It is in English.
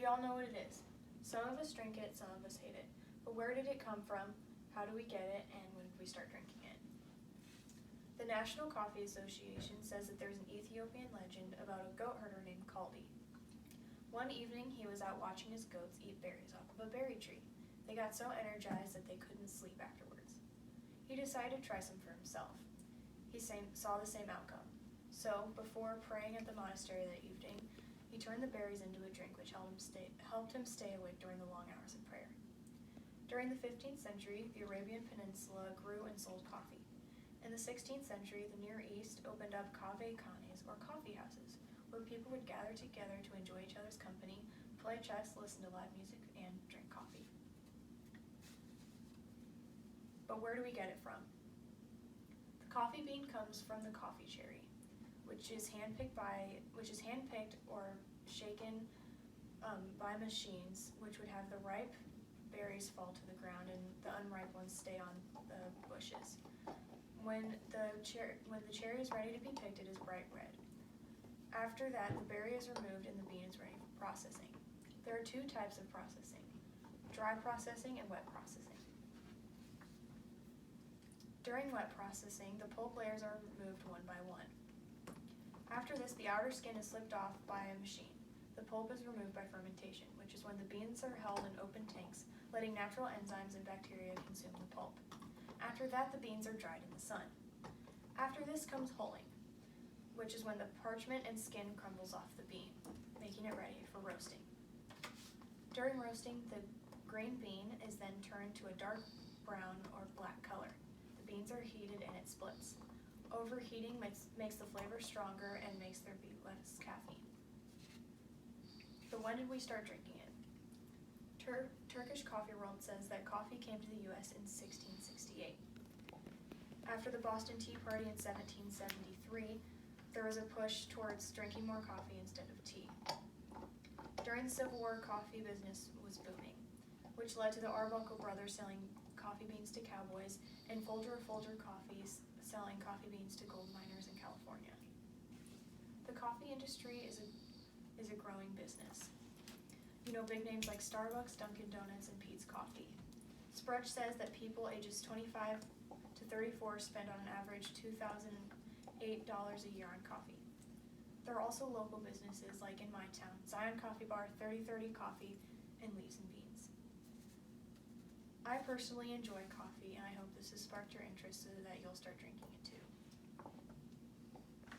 We all know what it is. Some of us drink it, some of us hate it. But where did it come from? How do we get it? And when did we start drinking it? The National Coffee Association says that there's an Ethiopian legend about a goat herder named Kaldi. One evening, he was out watching his goats eat berries off of a berry tree. They got so energized that they couldn't sleep afterwards. He decided to try some for himself. He saw the same outcome. So, before praying at the monastery that evening, he turned the berries into a drink which helped him stay awake during the long hours of prayer. During the 15th century, the Arabian Peninsula grew and sold coffee. In the 16th century, the Near East opened up kave khanes, or coffee houses, where people would gather together to enjoy each other's company, play chess, listen to live music, and drink coffee. But where do we get it from? The coffee bean comes from the coffee cherry, which is handpicked or shaken by machines, which would have the ripe berries fall to the ground and the unripe ones stay on the bushes. When the cherry is ready to be picked, it is bright red. After that, the berry is removed and the bean is ready for processing. There are two types of processing: dry processing and wet processing. During wet processing, the pulp layers are removed one by one. After this, the outer skin is slipped off by a machine. The pulp is removed by fermentation, which is when the beans are held in open tanks, letting natural enzymes and bacteria consume the pulp. After that, the beans are dried in the sun. After this comes hulling, which is when the parchment and skin crumbles off the bean, making it ready for roasting. During roasting, the green bean is then turned to a dark brown or black color. The beans are heated and it splits. Overheating makes the flavor stronger and makes there be less caffeine. But when did we start drinking it? Turkish Coffee World says that coffee came to the U.S. in 1668. After the Boston Tea Party in 1773, there was a push towards drinking more coffee instead of tea. During the Civil War, coffee business was booming, which led to the Arbuckle brothers selling coffee beans to cowboys and Folger Coffees selling coffee beans to gold miners in California. The coffee industry is a growing business. You know big names like Starbucks, Dunkin' Donuts, and Peet's Coffee. Sprudge says that people ages 25 to 34 spend on an average $2,008 a year on coffee. There are also local businesses like in my town, Zion Coffee Bar, 3030 Coffee, and Leaves and Beans. I personally enjoy coffee, and I hope this has sparked your interest so that you'll start drinking it too.